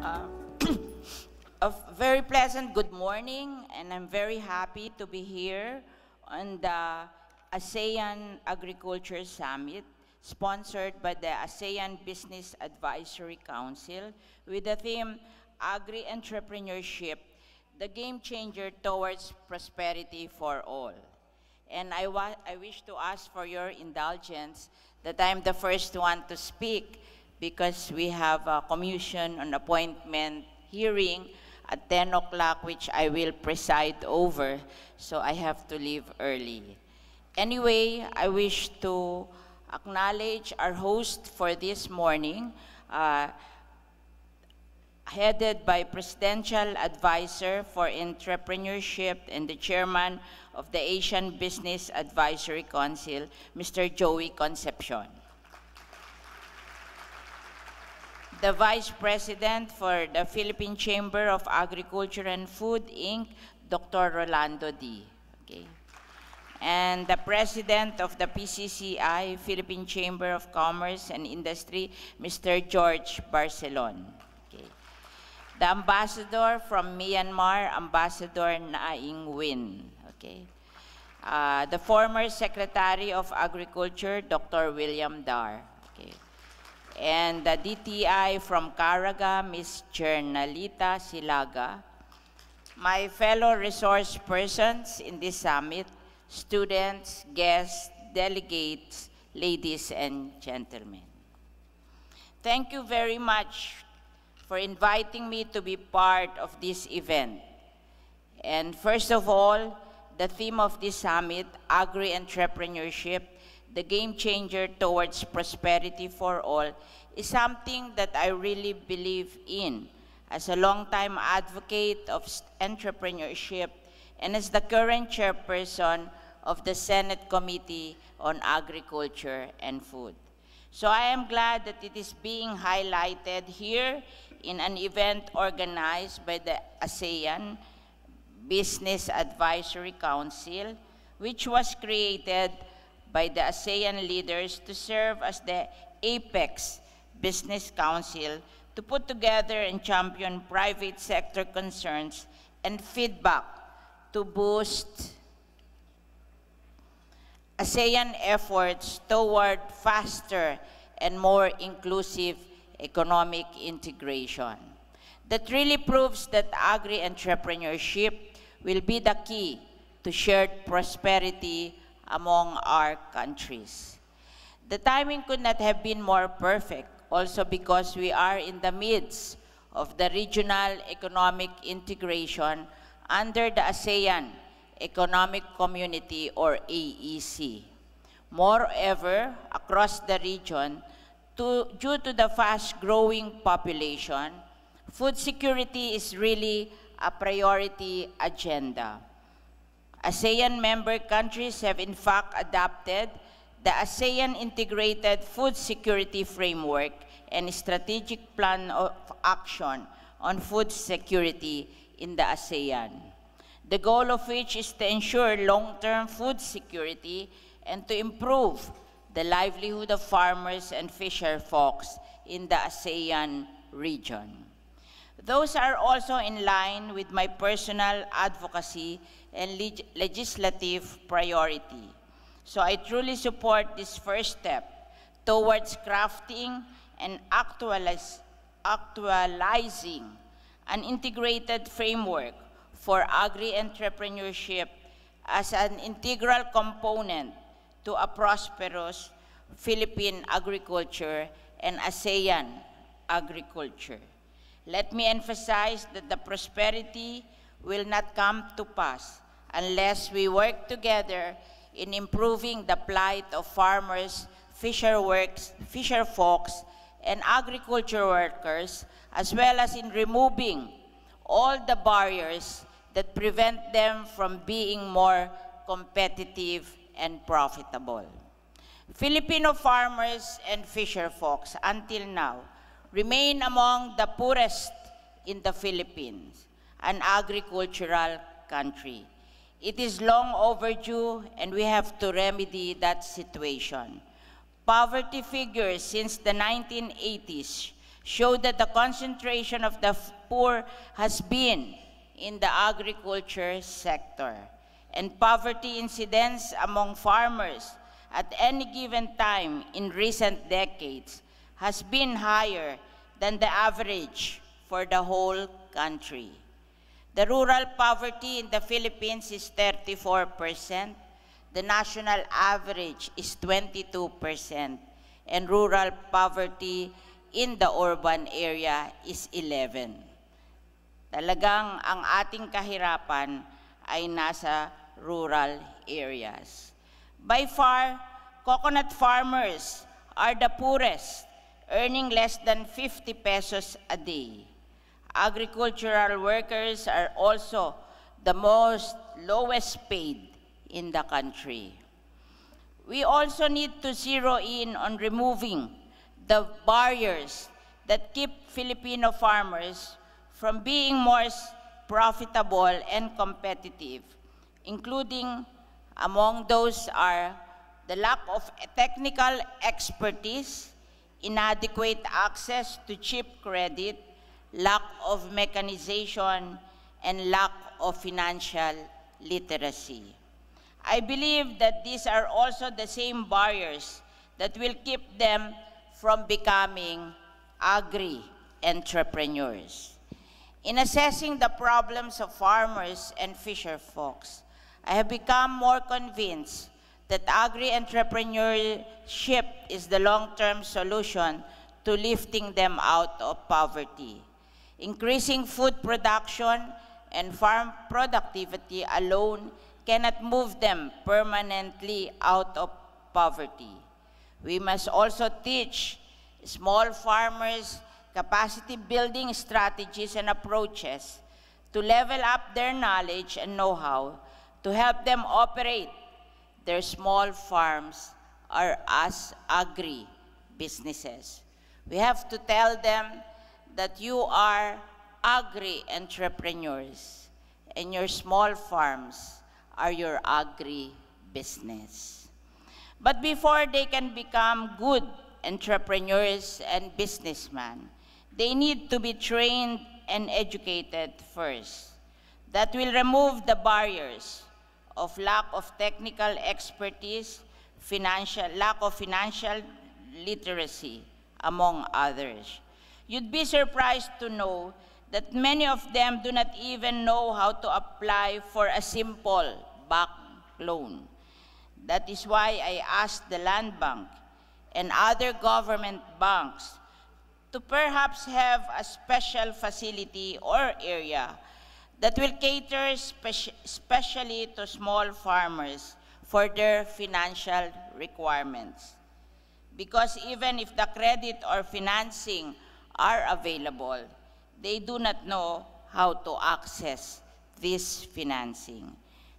Uh, a very pleasant good morning, and I'm very happy to be here on the ASEAN Agriculture Summit, sponsored by the ASEAN Business Advisory Council, with the theme Agri-Entrepreneurship, the game changer towards prosperity for all. And I wish to ask for your indulgence that I'm the first one to speak because we have a commission on appointment hearing at 10 o'clock, which I will preside over, so I have to leave early. Anyway, I wish to acknowledge our host for this morning, headed by Presidential Advisor for Entrepreneurship and the Chairman of the Asian Business Advisory Council, Mr. Joey Concepcion. The Vice President for the Philippine Chamber of Agriculture and Food, Inc., Dr. Rolando D. Okay. And the President of the PCCI, Philippine Chamber of Commerce and Industry, Mr. George Barcelon. Okay. The Ambassador from Myanmar, Ambassador Naing Win. Okay. The former Secretary of Agriculture, Dr. William Dar. Okay. And the DTI from Caraga, Ms. Jernalita Silaga. My fellow resource persons in this summit, students, guests, delegates, ladies and gentlemen. Thank you very much for inviting me to be part of this event. And first of all, the theme of this summit, Agri-Entrepreneurship, the game changer towards prosperity for all, is something that I really believe in as a longtime advocate of entrepreneurship and as the current chairperson of the Senate Committee on Agriculture and Food. So I am glad that it is being highlighted here in an event organized by the ASEAN Business Advisory Council, which was created by the ASEAN leaders to serve as the apex business council to put together and champion private sector concerns and feedback to boost ASEAN efforts toward faster and more inclusive economic integration. That really proves that agri-entrepreneurship will be the key to shared prosperity among our countries. The timing could not have been more perfect, also because we are in the midst of the regional economic integration under the ASEAN Economic Community, or AEC. Moreover, across the region, due to the fast-growing population, food security is really a priority agenda. ASEAN member countries have in fact adopted the ASEAN Integrated Food Security Framework and Strategic Plan of Action on Food Security in the ASEAN. The goal of which is to ensure long-term food security and to improve the livelihood of farmers and fisher folks in the ASEAN region. Those are also in line with my personal advocacy and legislative priority. So I truly support this first step towards crafting and actualizing an integrated framework for agri-entrepreneurship as an integral component to a prosperous Philippine agriculture and ASEAN agriculture. Let me emphasize that the prosperity will not come to pass unless we work together in improving the plight of farmers, fisher folks, and agriculture workers, as well as in removing all the barriers that prevent them from being more competitive and profitable. Filipino farmers and fisher folks, until now, remain among the poorest in the Philippines, an agricultural country. It is long overdue, and we have to remedy that situation. Poverty figures since the 1980s show that the concentration of the poor has been in the agriculture sector, and poverty incidence among farmers at any given time in recent decades has been higher than the average for the whole country. The rural poverty in the Philippines is 34%, the national average is 22%, and rural poverty in the urban area is 11%. Talagang ang ating kahirapan ay nasa rural areas. By far, coconut farmers are the poorest, earning less than 50 pesos a day. Agricultural workers are also the most lowest paid in the country. We also need to zero in on removing the barriers that keep Filipino farmers from being more profitable and competitive, including among those are the lack of technical expertise, inadequate access to cheap credit, lack of mechanization, and lack of financial literacy. I believe that these are also the same barriers that will keep them from becoming agri-entrepreneurs. In assessing the problems of farmers and fisher folks, I have become more convinced that agri-entrepreneurship is the long-term solution to lifting them out of poverty. Increasing food production and farm productivity alone cannot move them permanently out of poverty. We must also teach small farmers capacity building strategies and approaches to level up their knowledge and know-how to help them operate their small farms or as agri-businesses. We have to tell them that you are agri-entrepreneurs and your small farms are your agri-business. But before they can become good entrepreneurs and businessmen, they need to be trained and educated first. That will remove the barriers of lack of technical expertise, lack of financial literacy, among others. You'd be surprised to know that many of them do not even know how to apply for a simple bank loan. That is why I asked the Land Bank and other government banks to perhaps have a special facility or area that will cater especially to small farmers for their financial requirements. Because even if the credit or financing are available, they do not know how to access this financing.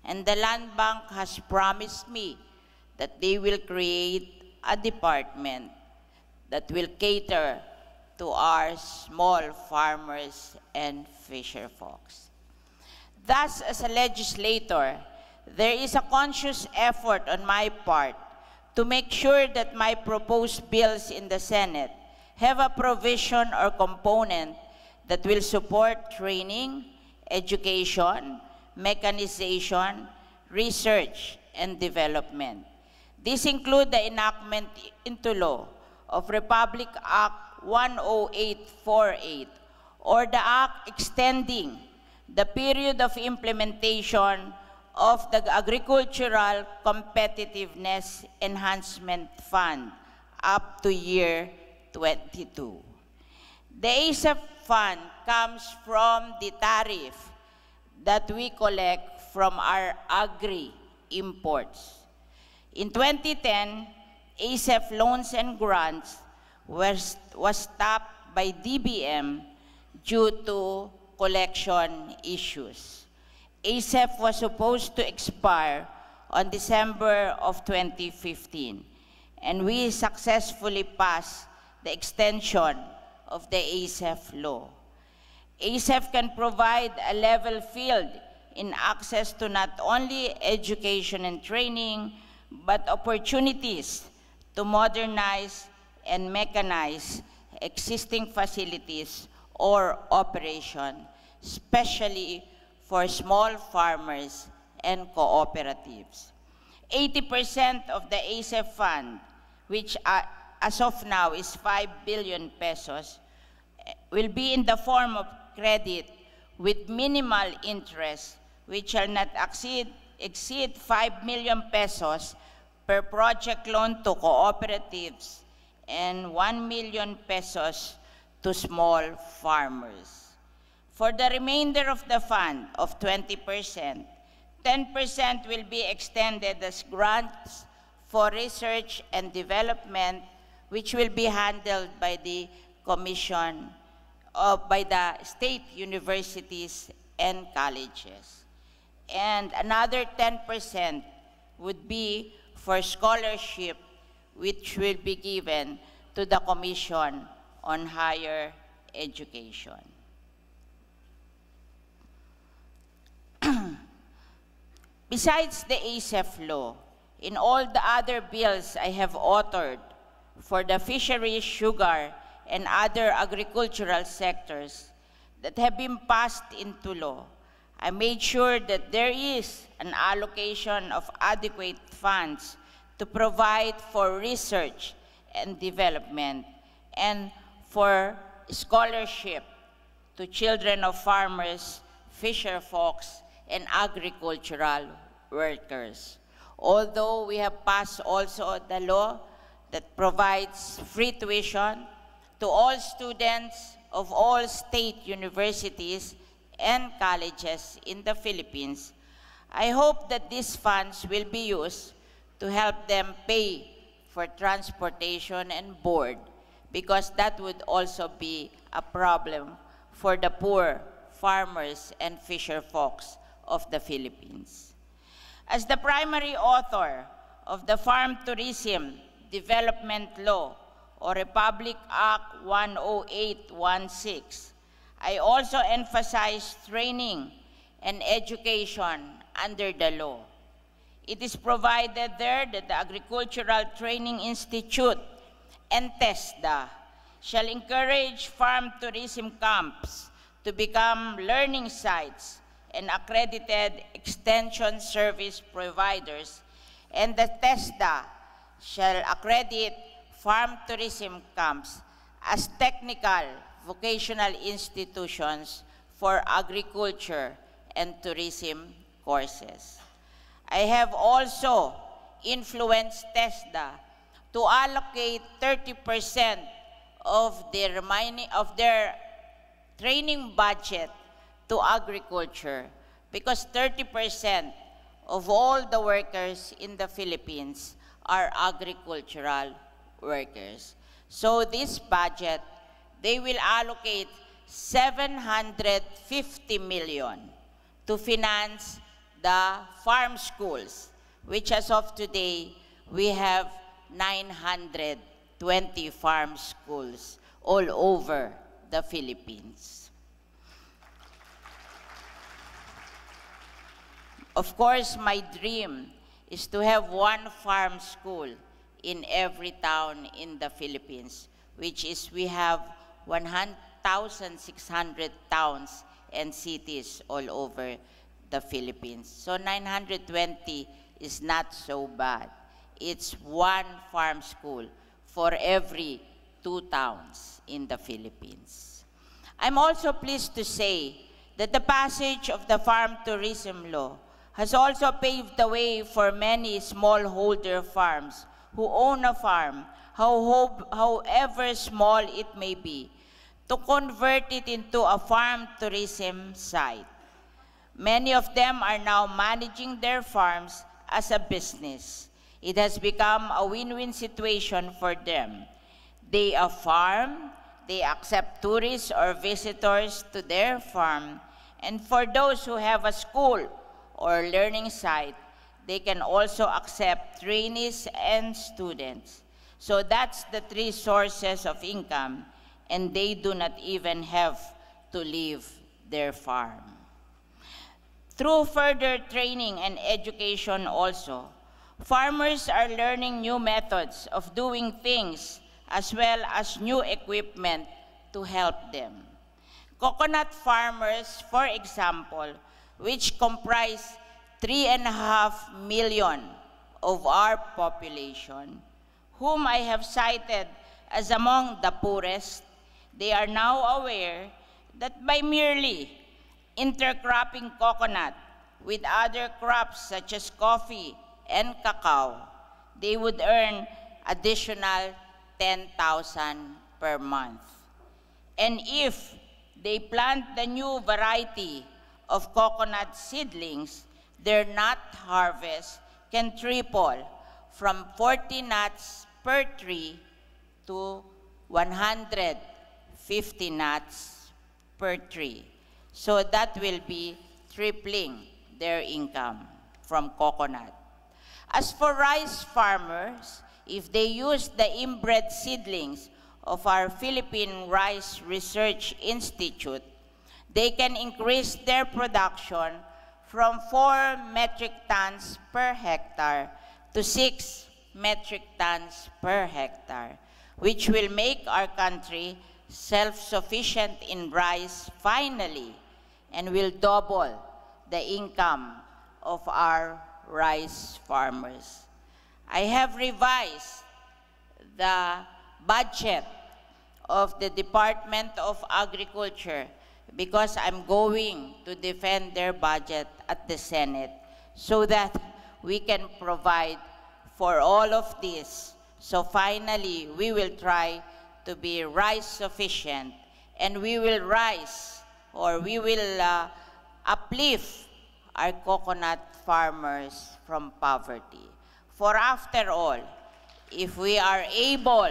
And the Land Bank has promised me that they will create a department that will cater to our small farmers and fisher folks. Thus, as a legislator, there is a conscious effort on my part to make sure that my proposed bills in the Senate have a provision or component that will support training, education, mechanization, research, and development. These include the enactment into law of Republic Act 10848, or the act extending the period of implementation of the Agricultural Competitiveness Enhancement Fund up to year 22. The ASEP fund comes from the tariff that we collect from our agri-imports. In 2010, ASEP loans and grants was stopped by DBM due to collection issues. ASEP was supposed to expire on December of 2015, and we successfully passed the extension of the ASEP law. ASEP can provide a level field in access to not only education and training, but opportunities to modernize and mechanize existing facilities or operation, especially for small farmers and cooperatives. 80% of the ASEF fund, which as of now is 5 billion pesos, will be in the form of credit with minimal interest, which shall not exceed 5 million pesos per project loan to cooperatives and 1 million pesos to small farmers. For the remainder of the fund of 20%, 10% will be extended as grants for research and development, which will be handled by the Commission by the state universities and colleges. And another 10% would be for scholarship, which will be given to the Commission on Higher Education. Besides the ASEF law, in all the other bills I have authored for the fisheries, sugar, and other agricultural sectors that have been passed into law, I made sure that there is an allocation of adequate funds to provide for research and development and for scholarship to children of farmers, fisher folks, and agricultural workers. Although we have passed also the law that provides free tuition to all students of all state universities and colleges in the Philippines, I hope that these funds will be used to help them pay for transportation and board, because that would also be a problem for the poor farmers and fisher folks of the Philippines. As the primary author of the Farm Tourism Development Law, or Republic Act 10816, I also emphasize training and education under the law. It is provided there that the Agricultural Training Institute and TESDA shall encourage farm tourism camps to become learning sites and accredited extension service providers, and the TESDA shall accredit farm tourism camps as technical vocational institutions for agriculture and tourism courses. I have also influenced TESDA to allocate 30% of their training budget to agriculture, because 30% of all the workers in the Philippines are agricultural workers. So this budget, they will allocate 750 million to finance the farm schools, which as of today, we have 920 farm schools all over the Philippines. Of course, my dream is to have one farm school in every town in the Philippines, which is we have 1,600 towns and cities all over the Philippines. So 920 is not so bad. It's one farm school for every 2 towns in the Philippines. I'm also pleased to say that the passage of the Farm Tourism Law has also paved the way for many smallholder farms who own a farm, however small it may be, to convert it into a farm tourism site. Many of them are now managing their farms as a business. It has become a win-win situation for them. They farm, they accept tourists or visitors to their farm, and for those who have a school or learning site, they can also accept trainees and students. So that's the 3 sources of income, and they do not even have to leave their farm. Through further training and education also, farmers are learning new methods of doing things as well as new equipment to help them. Coconut farmers, for example, which comprise 3.5 million of our population, whom I have cited as among the poorest, they are now aware that by merely intercropping coconut with other crops such as coffee and cacao, they would earn additional 10,000 per month. And if they plant the new variety of coconut seedlings, their nut harvest can triple from 40 nuts per tree to 150 nuts per tree. So that will be tripling their income from coconut. As for rice farmers, if they use the inbred seedlings of our Philippine Rice Research Institute, they can increase their production from 4 metric tons per hectare to 6 metric tons per hectare, which will make our country self-sufficient in rice finally, and will double the income of our rice farmers. I have revised the budget of the Department of Agriculture because I'm going to defend their budget at the Senate so that we can provide for all of this. So finally, we will try to be rice sufficient, and we will rise, or we will uplift our coconut farmers from poverty. For after all, if we are able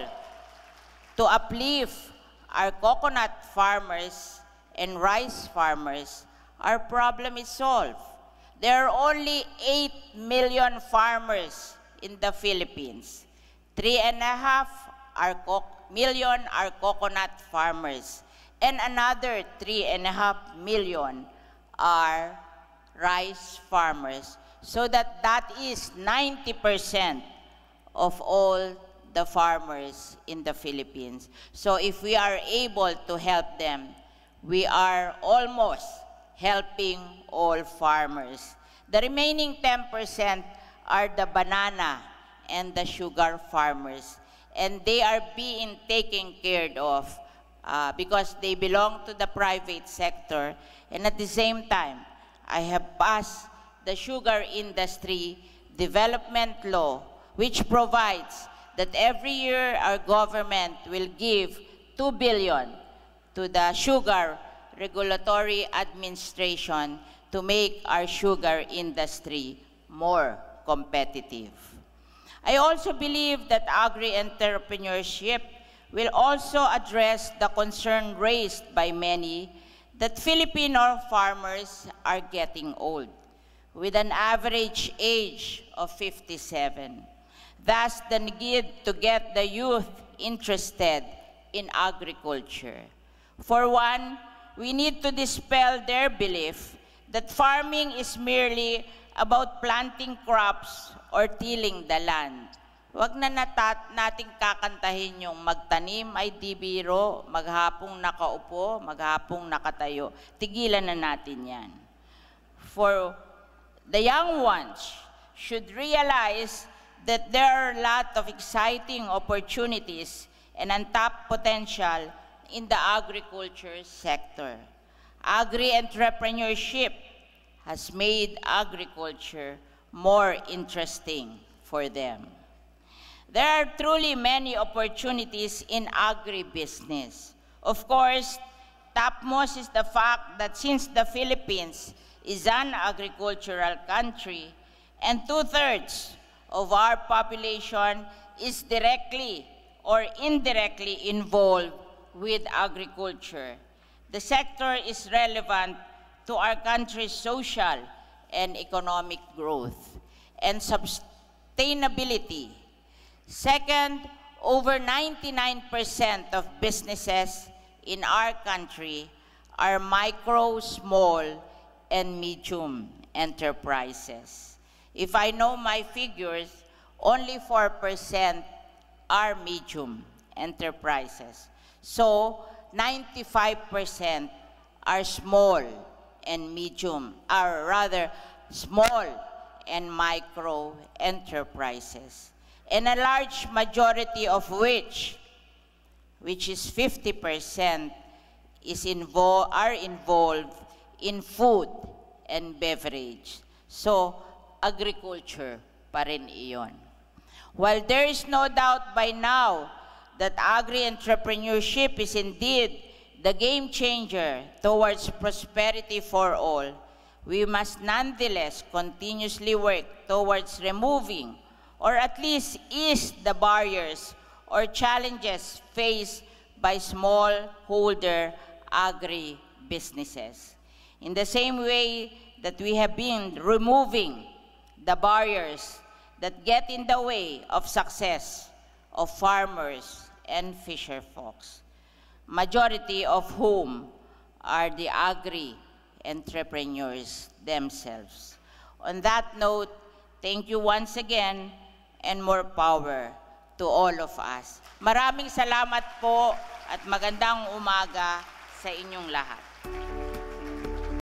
to uplift our coconut farmers and rice farmers, our problem is solved. There are only 8 million farmers in the Philippines. 3.5 million are coconut farmers, and another 3.5 million are rice farmers. So that is 90% of all the farmers in the Philippines. So if we are able to help them, we are almost helping all farmers. The remaining 10% are the banana and the sugar farmers, and they are being taken care of because they belong to the private sector. And at the same time, I have passed the Sugar Industry Development Law, which provides that every year our government will give 2 billion to the Sugar Regulatory Administration to make our sugar industry more competitive. I also believe that agri-entrepreneurship will also address the concern raised by many that Filipino farmers are getting old, with an average age of 57. Thus, the need to get the youth interested in agriculture. For one, we need to dispel their belief that farming is merely about planting crops or tilling the land. Huwag na nating kakantahin yung magtanim ay di biro, maghapong nakaupo, maghapong nakatayo. Tigilan na natin yan. For the young ones should realize that there are a lot of exciting opportunities and untapped potential in the agriculture sector. Agri-entrepreneurship has made agriculture more interesting for them. There are truly many opportunities in agribusiness. Of course, topmost is the fact that since the Philippines is an agricultural country, and 2/3 of our population is directly or indirectly involved with agriculture, the sector is relevant to our country's social and economic growth and sustainability. Second, over 99% of businesses in our country are micro, small, and medium enterprises. If I know my figures, only 4% are medium enterprises. So, 95% are small and medium, are rather small and micro enterprises. And a large majority of which is 50%, are involved in food and beverage. So, agriculture pa rin iyon. While there is no doubt by now that agri-entrepreneurship is indeed the game changer towards prosperity for all, we must nonetheless continuously work towards removing or at least ease the barriers or challenges faced by smallholder agri-businesses. In the same way that we have been removing the barriers that get in the way of success of farmers and fisher folks, majority of whom are the agri-entrepreneurs themselves. On that note, thank you once again and more power to all of us. Maraming salamat po at magandang umaga sa inyong lahat.